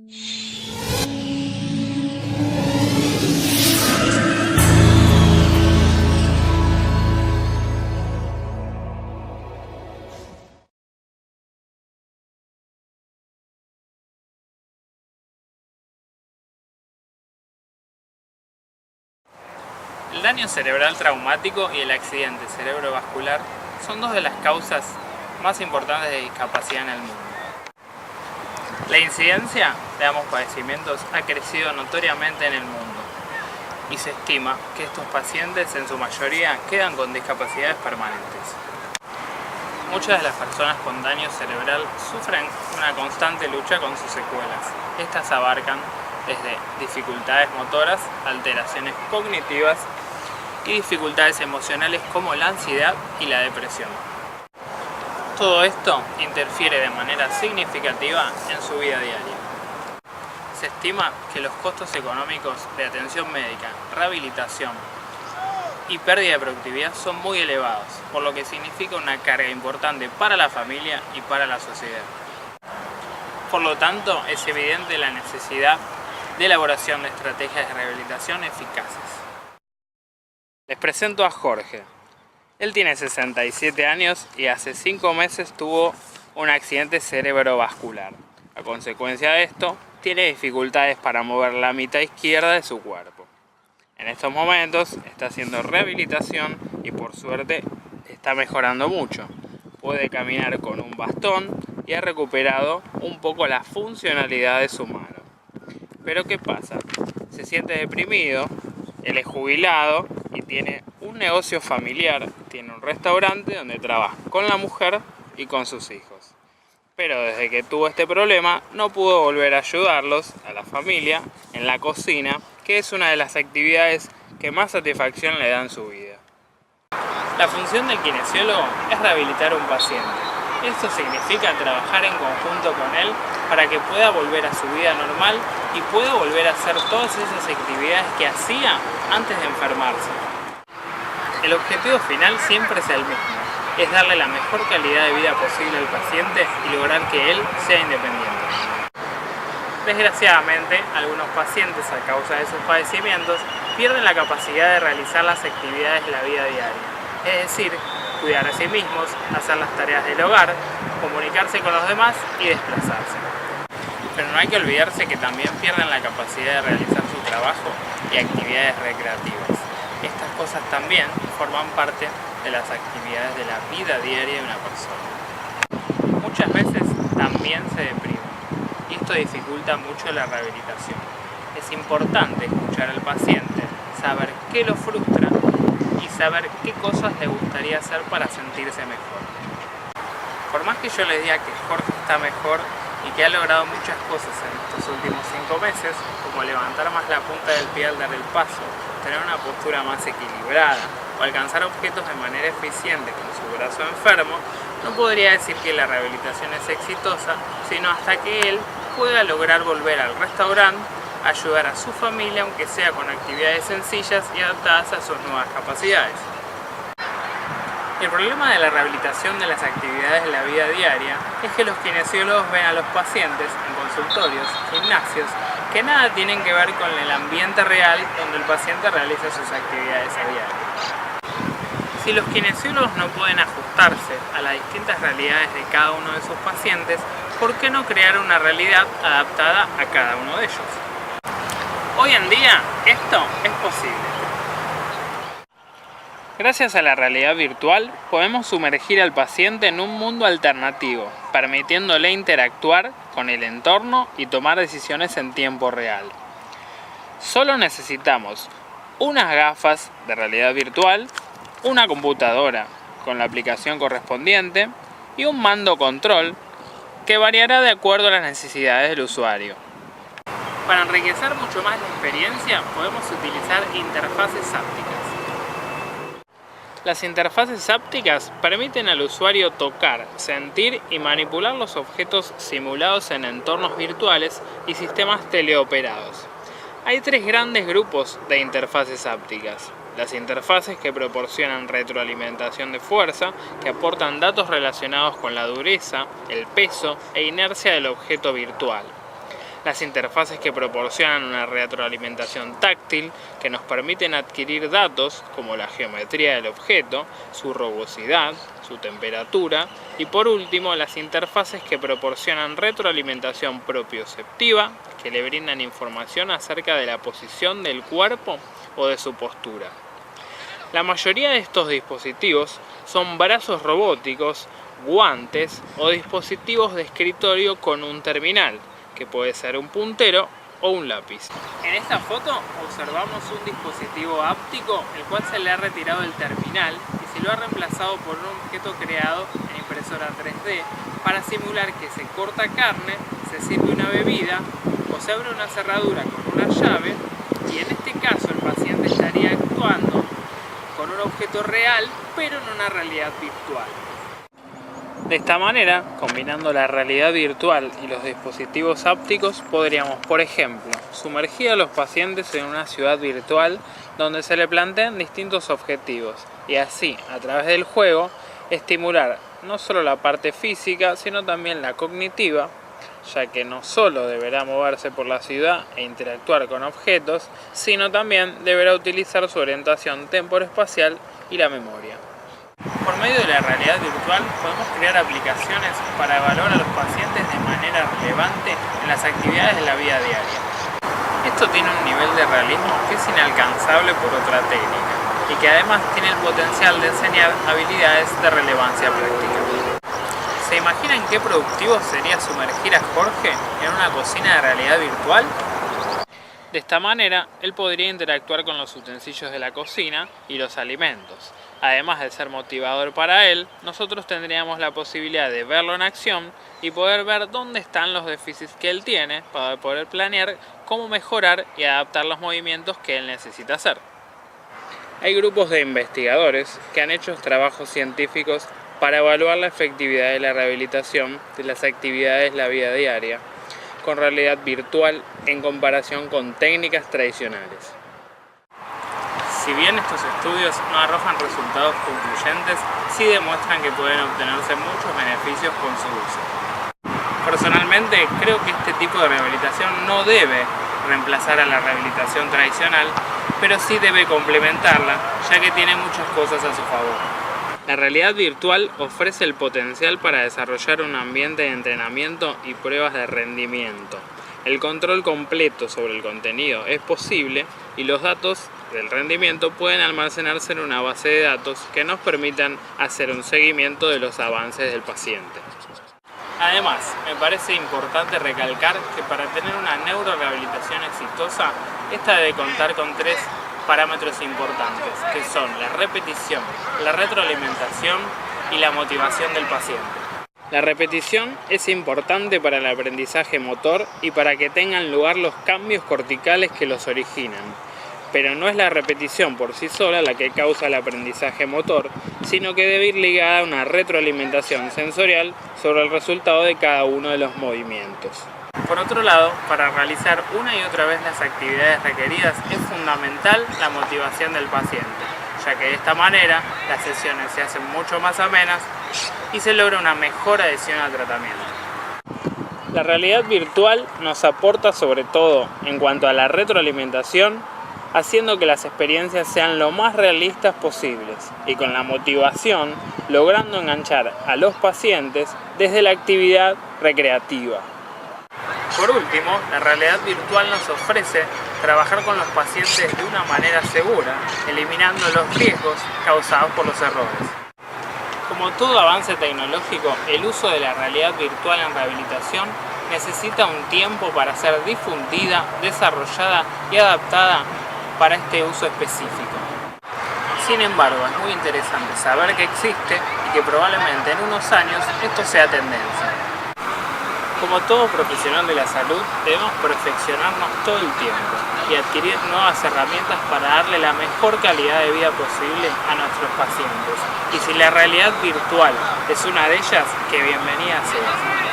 El daño cerebral traumático y el accidente cerebrovascular son dos de las causas más importantes de discapacidad en el mundo. La incidencia de ambos padecimientos ha crecido notoriamente en el mundo y se estima que estos pacientes en su mayoría quedan con discapacidades permanentes. Muchas de las personas con daño cerebral sufren una constante lucha con sus secuelas. Estas abarcan desde dificultades motoras, alteraciones cognitivas y dificultades emocionales como la ansiedad y la depresión. Todo esto interfiere de manera significativa en su vida diaria. Se estima que los costos económicos de atención médica, rehabilitación y pérdida de productividad son muy elevados, por lo que significa una carga importante para la familia y para la sociedad. Por lo tanto, es evidente la necesidad de elaboración de estrategias de rehabilitación eficaces. Les presento a Jorge. Él tiene 67 años y hace 5 meses tuvo un accidente cerebrovascular. A consecuencia de esto, tiene dificultades para mover la mitad izquierda de su cuerpo. En estos momentos está haciendo rehabilitación y por suerte está mejorando mucho. Puede caminar con un bastón y ha recuperado un poco la funcionalidad de su mano. Pero ¿qué pasa? Se siente deprimido, él es jubilado y tiene un negocio familiar, tiene un restaurante donde trabaja con la mujer y con sus hijos. Pero desde que tuvo este problema no pudo volver a ayudarlos, a la familia, en la cocina, que es una de las actividades que más satisfacción le da en su vida. La función del kinesiólogo es rehabilitar a un paciente. Esto significa trabajar en conjunto con él para que pueda volver a su vida normal y pueda volver a hacer todas esas actividades que hacía antes de enfermarse. El objetivo final siempre es el mismo, es darle la mejor calidad de vida posible al paciente y lograr que él sea independiente. Desgraciadamente, algunos pacientes a causa de sus padecimientos pierden la capacidad de realizar las actividades de la vida diaria, es decir, cuidar a sí mismos, hacer las tareas del hogar, comunicarse con los demás y desplazarse. Pero no hay que olvidarse que también pierden la capacidad de realizar su trabajo y actividades recreativas. Estas cosas también forman parte de las actividades de la vida diaria de una persona. Muchas veces también se deprimen y esto dificulta mucho la rehabilitación. Es importante escuchar al paciente, saber qué lo frustra y saber qué cosas le gustaría hacer para sentirse mejor. Por más que yo les diga que Jorge está mejor y que ha logrado muchas cosas en estos últimos 5 meses, como levantar más la punta del pie al dar el paso, tener una postura más equilibrada o alcanzar objetos de manera eficiente con su brazo enfermo, no podría decir que la rehabilitación es exitosa, sino hasta que él pueda lograr volver al restaurante, ayudar a su familia, aunque sea con actividades sencillas y adaptadas a sus nuevas capacidades. El problema de la rehabilitación de las actividades de la vida diaria es que los kinesiólogos ven a los pacientes en consultorios, gimnasios, que nada tienen que ver con el ambiente real donde el paciente realiza sus actividades a diario. Si los kinesiólogos no pueden ajustarse a las distintas realidades de cada uno de sus pacientes, ¿por qué no crear una realidad adaptada a cada uno de ellos? Hoy en día esto es posible. Gracias a la realidad virtual podemos sumergir al paciente en un mundo alternativo, permitiéndole interactuar con el entorno y tomar decisiones en tiempo real. Solo necesitamos unas gafas de realidad virtual, una computadora con la aplicación correspondiente y un mando control que variará de acuerdo a las necesidades del usuario. Para enriquecer mucho más la experiencia podemos utilizar interfaces hápticas. Las interfaces hápticas permiten al usuario tocar, sentir y manipular los objetos simulados en entornos virtuales y sistemas teleoperados. Hay 3 grandes grupos de interfaces hápticas. Las interfaces que proporcionan retroalimentación de fuerza, que aportan datos relacionados con la dureza, el peso e inercia del objeto virtual. las interfaces que proporcionan una retroalimentación táctil que nos permiten adquirir datos como la geometría del objeto, su rugosidad, su temperatura y por último las interfaces que proporcionan retroalimentación propioceptiva que le brindan información acerca de la posición del cuerpo o de su postura. La mayoría de estos dispositivos son brazos robóticos, guantes o dispositivos de escritorio con un terminal, que puede ser un puntero o un lápiz. En esta foto observamos un dispositivo áptico el cual se le ha retirado el terminal y se lo ha reemplazado por un objeto creado en impresora 3D para simular que se corta carne, se sirve una bebida o se abre una cerradura con una llave y en este caso el paciente estaría actuando con un objeto real pero en una realidad virtual. De esta manera, combinando la realidad virtual y los dispositivos ápticos, podríamos, por ejemplo, sumergir a los pacientes en una ciudad virtual donde se le planteen distintos objetivos y así, a través del juego, estimular no solo la parte física, sino también la cognitiva, ya que no solo deberá moverse por la ciudad e interactuar con objetos, sino también deberá utilizar su orientación temporoespacial y la memoria. Por medio de la realidad virtual podemos crear aplicaciones para evaluar a los pacientes de manera relevante en las actividades de la vida diaria. Esto tiene un nivel de realismo que es inalcanzable por otra técnica y que además tiene el potencial de enseñar habilidades de relevancia práctica. ¿Se imaginan qué productivo sería sumergir a Jorge en una cocina de realidad virtual? De esta manera, él podría interactuar con los utensilios de la cocina y los alimentos. Además de ser motivador para él, nosotros tendríamos la posibilidad de verlo en acción y poder ver dónde están los déficits que él tiene para poder planear cómo mejorar y adaptar los movimientos que él necesita hacer. Hay grupos de investigadores que han hecho trabajos científicos para evaluar la efectividad de la rehabilitación de las actividades de la vida diaria con realidad virtual en comparación con técnicas tradicionales. Si bien estos estudios no arrojan resultados concluyentes, sí demuestran que pueden obtenerse muchos beneficios con su uso. Personalmente, creo que este tipo de rehabilitación no debe reemplazar a la rehabilitación tradicional, pero sí debe complementarla, ya que tiene muchas cosas a su favor. La realidad virtual ofrece el potencial para desarrollar un ambiente de entrenamiento y pruebas de rendimiento. El control completo sobre el contenido es posible y los datos del rendimiento pueden almacenarse en una base de datos que nos permitan hacer un seguimiento de los avances del paciente. Además, me parece importante recalcar que para tener una neurorehabilitación exitosa, esta debe contar con 3 parámetros importantes, que son la repetición, la retroalimentación y la motivación del paciente. La repetición es importante para el aprendizaje motor y para que tengan lugar los cambios corticales que los originan. Pero no es la repetición por sí sola la que causa el aprendizaje motor, sino que debe ir ligada a una retroalimentación sensorial sobre el resultado de cada uno de los movimientos. Por otro lado, para realizar una y otra vez las actividades requeridas es fundamental la motivación del paciente, ya que de esta manera las sesiones se hacen mucho más amenas y se logra una mejor adhesión al tratamiento. La realidad virtual nos aporta sobre todo en cuanto a la retroalimentación, haciendo que las experiencias sean lo más realistas posibles y con la motivación logrando enganchar a los pacientes desde la actividad recreativa. Por último, la realidad virtual nos ofrece trabajar con los pacientes de una manera segura, eliminando los riesgos causados por los errores. Como todo avance tecnológico, el uso de la realidad virtual en rehabilitación necesita un tiempo para ser difundida, desarrollada y adaptada para este uso específico. Sin embargo, es muy interesante saber que existe y que probablemente en unos años esto sea tendencia. Como todo profesional de la salud, debemos perfeccionarnos todo el tiempo y adquirir nuevas herramientas para darle la mejor calidad de vida posible a nuestros pacientes. Y si la realidad virtual es una de ellas, que bienvenida sea.